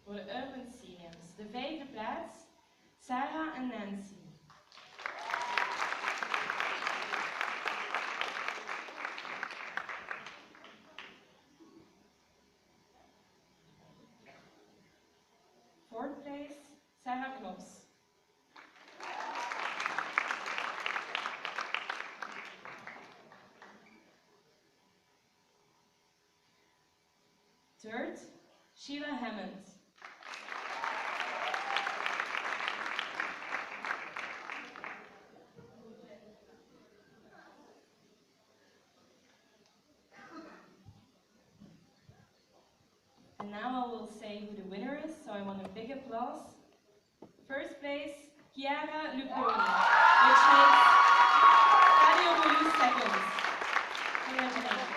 voor de Urban Seniors. De vijfde plaats, Sarah en Nancy. Fourth place, Sarah Klops. Third, Sheila Hammond. And now I will say who the winner is, so I want a big applause. First place, Chiara Luponi, which makes Claudio Bolu second. Congratulations.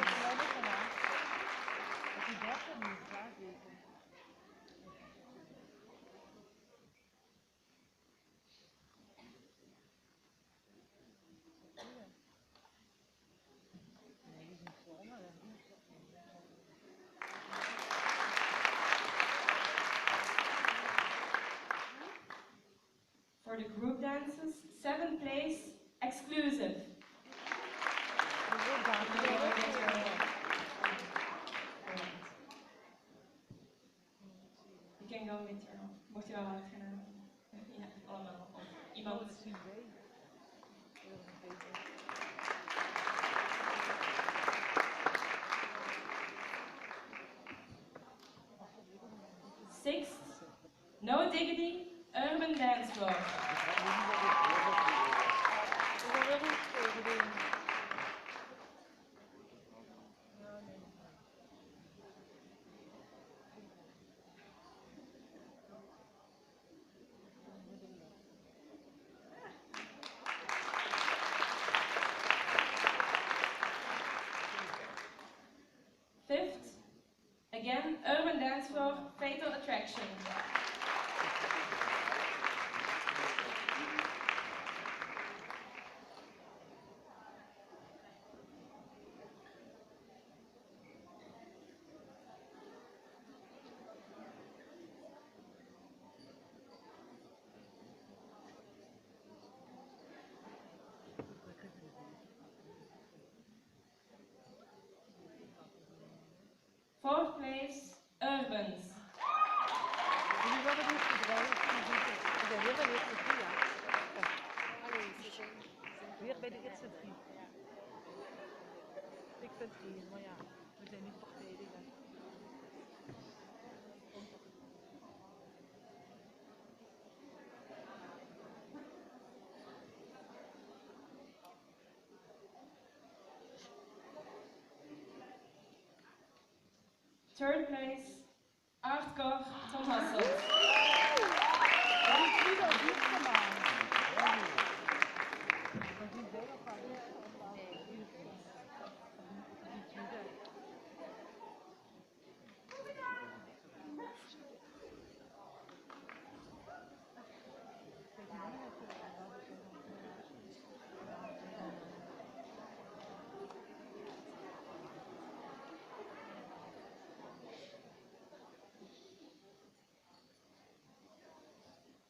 For the group dances, seventh place, exclusive. You can go with your, mocht je wel wat gaan. Ja, allemaal. Of iemand. Sixth, No Diggity, Urban Dance Floor. Fifth, again, Urban Dance Floor, Fatal Attraction. Fourth place, Urbans. Weer bij de eerste drie. Ik vind één, maar ja, we zijn niet verdedigen. Third place, Artcore Tom Hasselt.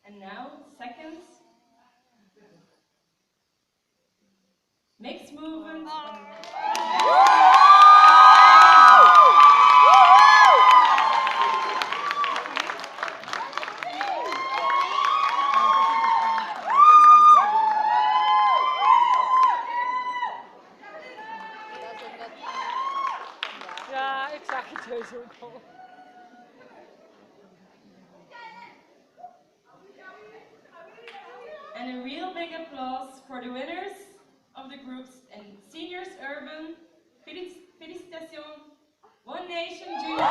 And now, second, mixed movement. Ja, ik zag het heus ook al. And a real big applause for the winners of the groups in Seniors Urban. Félicitations, One Nation Junior.